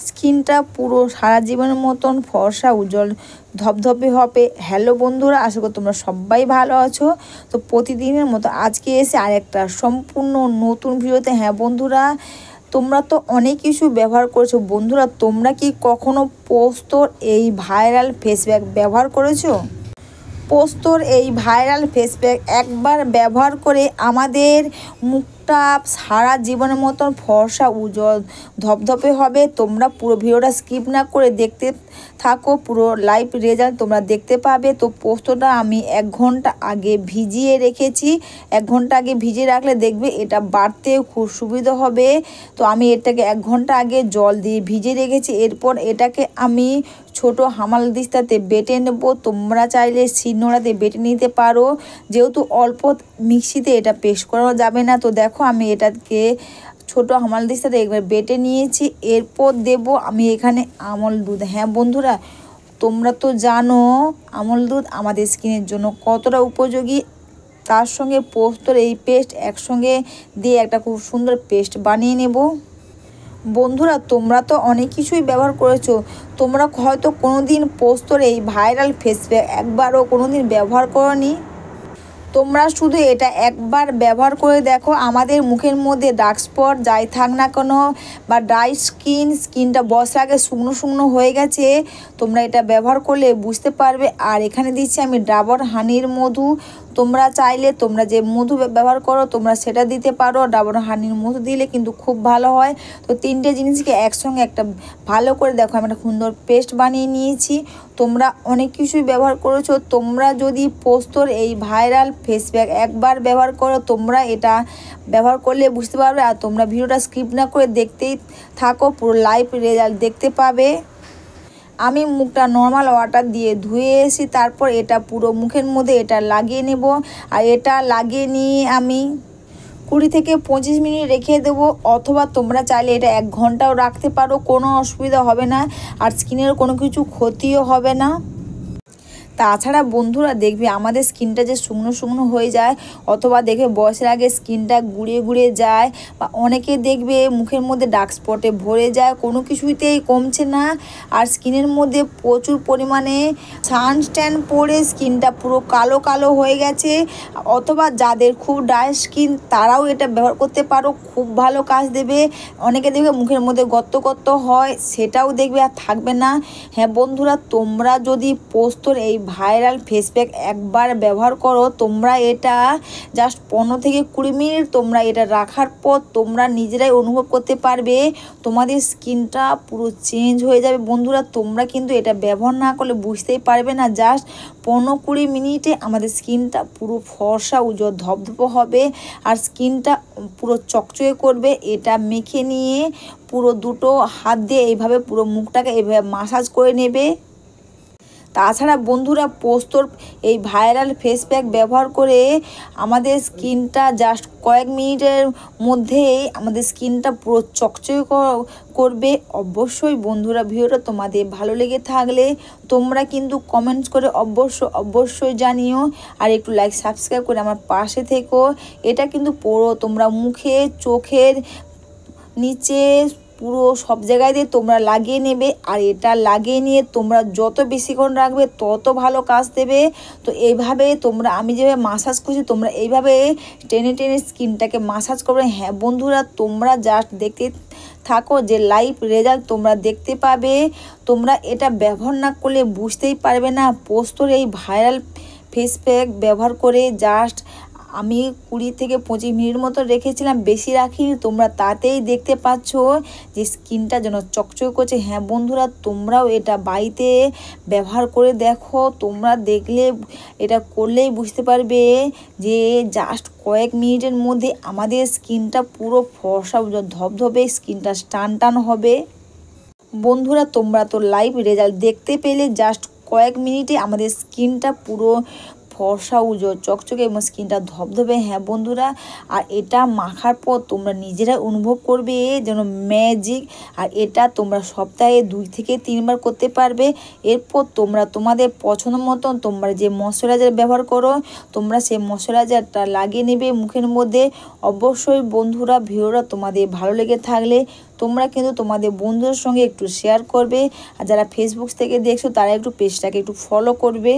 স্কিনটা পুরো সারা জীবনের মতন ফর্সা উজ্জ্বল ধপধপে হবে। হ্যালো বন্ধুরা, আশা করি তোমরা সবাই ভালো আছো। তো প্রতিদিনের মতো আজকে এসে আরেকটা সম্পূর্ণ নতুন ভিডিওতে। হ্যাঁ বন্ধুরা, তোমরা তো অনেক কিছু ব্যবহার করেছো। বন্ধুরা, তোমরা কি কখনো পোস্তর এই ভাইরাল ফেস প্যাক ব্যবহার করেছো? পোস্তর এই ভাইরাল ফেস প্যাক একবার ব্যবহার করে আমাদের মুখটা সারা জীবনের মতন ফর্সা উজ্জ্বল ধপধপে হবে। তোমরা পুরো ভিডিওটা স্কিপ না করে দেখতে থাকো, পুরো লাইভ রেজাল্ট তোমরা দেখতে পাবে। তো পোস্তটা আমি 1 ঘন্টা আগে ভিজিয়ে রেখেছি। 1 ঘন্টা আগে ভিজিয়ে রাখলে দেখবে এটা বাড়তেও খুব সুবিধা হবে। তো আমি এটাকে 1 ঘন্টা আগে জল দিয়ে ভিজিয়ে রেখেছি। এরপর এটাকে আমি ছোট হামালদিস্তাতে বেটে নেব। তোমরা চাইলে শিলনোড়াতে বেটে নিতে পারো, যেহেতু অল্প মিক্সিতে এটা পেস্ট করা যাবে না। তো দেখো আমি এটাকে ছোট হামালদিস্তাতে একবার বেটে নিয়েছি। এরপর দেব আমি এখানে আমল দুধ। হ্যাঁ বন্ধুরা, তোমরা তো জানো আমল দুধ আমাদের স্কিনের জন্য কতটা উপযোগী। তার সঙ্গে পোস্তর এই পেস্ট একসঙ্গে দিয়ে একটা খুব সুন্দর পেস্ট বানিয়ে নেব। বন্ধুরা, তোমরা তো অনেক কিছুই ব্যবহার করেছো। তোমরা হয়তো কোনো দিন পোস্তর এই ভাইরাল ফেস প্যাক একবারও কোনো দিন ব্যবহার করোনি। তোমরা শুধু এটা একবার ব্যবহার করে দেখো, আমাদের মুখের মধ্যে ডার্ক স্পট যাই থাক না কেন বা ড্রাই স্কিনটা বসার আগে শুকনো শুকনো হয়ে গেছে, তোমরা এটা ব্যবহার করলে বুঝতে পারবে। আর এখানে দিচ্ছি আমি ডাবর হানির মধু। তোমরা চাইলে তোমরা যে মধু ব্যবহার করো তোমরা সেটা দিতে পারো। ডাবর হানির মধু দিলে কিন্তু খুব ভালো হয়। তো 3টে জিনিসকে একসঙ্গে একটা ভালো করে দেখো আমি একটা সুন্দর পেস্ট বানিয়ে নিয়েছি। তোমরা অনেক কিছুই ব্যবহার করেছো। তোমরা যদি পোস্তর এই ভাইরাল ফেস প্যাক একবার ব্যবহার করো, তোমরা এটা ব্যবহার করলে বুঝতে পারবে। আর তোমরা ভিডিওটা স্কিপ না করে দেখতেই থাকো, পুরো লাইভ রেজাল্ট দেখতে পাবে। আমি মুখটা নর্মাল ওয়াটার দিয়ে ধুয়ে এসেছি। তারপর এটা পুরো মুখের মধ্যে এটা লাগিয়ে নেব। আর এটা লাগিয়ে নিয়ে আমি 20 থেকে 25 মিনিট রেখে দেবো, অথবা তোমরা চাইলে এটা 1 ঘন্টাও রাখতে পারো, কোনো অসুবিধা হবে না। আর স্কিনের কোনো কিছু ক্ষতিও হবে না। তাছাড়া বন্ধুরা, দেখবে আমাদের স্কিনটা যে শুকনো শুকনো হয়ে যায়, অথবা দেখবে বয়সের আগে স্কিনটা গুঁড়িয়ে গুঁড়িয়ে যায়, বা অনেকে দেখবে মুখের মধ্যে ডার্ক স্পটে ভরে যায়, কোনো কিছুতেই কমছে না। আর স্কিনের মধ্যে প্রচুর পরিমাণে সানস্ট্যান পরে স্কিনটা পুরো কালো কালো হয়ে গেছে, অথবা যাদের খুব ড্রাই স্কিন তারাও এটা ব্যবহার করতে পারো, খুব ভালো কাজ দেবে। অনেকে দেখবে মুখের মধ্যে গর্ত গর্ত হয়, সেটাও দেখবে আর থাকবে না। হ্যাঁ বন্ধুরা, তোমরা যদি পোস্তর এই ভাইরাল ফেস প্যাক একবার ব্যবহার করো, তোমরা এটা জাস্ট 15 থেকে 20 মিনিট তোমরা এটা রাখার পর তোমরা নিজেরাই অনুভব করতে পারবে তোমাদের স্কিনটা পুরো চেঞ্জ হয়ে যাবে। বন্ধুরা, তোমরা কিন্তু এটা ব্যবহার না করলে বুঝতেই পারবে না। জাস্ট 15-20 মিনিটে আমাদের স্কিনটা পুরো ফর্সা উজ্জ্বল ধপধপ হবে, আর স্কিনটা পুরো চকচকে করবে। এটা মেখে নিয়ে পুরো দুটো হাত দিয়ে এইভাবে পুরো মুখটাকে এইভাবে মাসাজ করে নেবে। তাছাড়া বন্ধুরা, পোস্তর এই ভাইরাল ফেস প্যাক ব্যবহার করে আমাদের স্কিনটা জাস্ট কয়েক মিনিটের মধ্যেই আমাদের স্কিনটা পুরো চকচকে করবে। অবশ্যই বন্ধুরা, ভিডিওটা তোমাদের ভালো লেগে থাকলে তোমরা কিন্তু কমেন্টস করে অবশ্যই জানিও। আর একটু লাইক সাবস্ক্রাইব করে আমার পাশে থেকো। এটা কিন্তু পুরো তোমরা মুখে, চোখের নিচে, পুরো সব জায়গায় দিয়ে তোমরা লাগিয়ে নেবে। আর এটা লাগিয়ে নিয়ে তোমরা যত বেশিক্ষণ রাখবে তত ভালো কাজ দেবে। তো এইভাবে তোমরা, আমি যেভাবে মাসাজ করছি, তোমরা এইভাবে টেনে টেনে স্কিনটাকে মাসাজ করবে। হ্যাঁ বন্ধুরা, তোমরা জাস্ট দেখতে থাকো, যে লাইভ রেজাল্ট তোমরা দেখতে পাবে। তোমরা এটা ব্যবহার না করলে বুঝতেই পারবে না। পোস্তর এই ভাইরাল ফেস প্যাক ব্যবহার করে জাস্ট আমি 20 থেকে 25 মিনিট মতো রেখেছিলাম, বেশি রাখিনি। তোমরা তাতেই দেখতে পাচ্ছ যে স্কিনটা যেন চকচকে করছে। হ্যাঁ বন্ধুরা, তোমরাও এটা বাড়িতে ব্যবহার করে দেখো। তোমরা দেখলে, এটা করলেই বুঝতে পারবে যে জাস্ট কয়েক মিনিটের মধ্যে আমাদের স্কিনটা পুরো ফর্সা ধপধপে, স্কিনটা টান হবে। বন্ধুরা, তোমরা তো লাইভ রেজাল্ট দেখতে পেলে, জাস্ট কয়েক মিনিটে আমাদের স্কিনটা পুরো ফর্সা উজ্জ্বল চকচকে এবং স্কিনটা ধবধবে। হ্যাঁ বন্ধুরা, আর এটা মাখার পর তোমরা নিজেরাই অনুভব করবে যেন ম্যাজিক। আর এটা তোমরা সপ্তাহে 2 থেকে 3 বার করতে পারবে। এরপর তোমরা তোমাদের পছন্দ মতন তোমরা যে ময়শ্চারাইজার ব্যবহার করো তোমরা সেই ময়শ্চারাইজারটা লাগিয়ে নেবে মুখের মধ্যে। অবশ্যই বন্ধুরা, ভিডিওটা তোমাদের ভালো লেগে থাকলে তোমরা কিন্তু তোমাদের বন্ধুদের সঙ্গে একটু শেয়ার করবে। আর যারা ফেসবুক থেকে দেখছো তারা একটু পেজটাকে একটু ফলো করবে।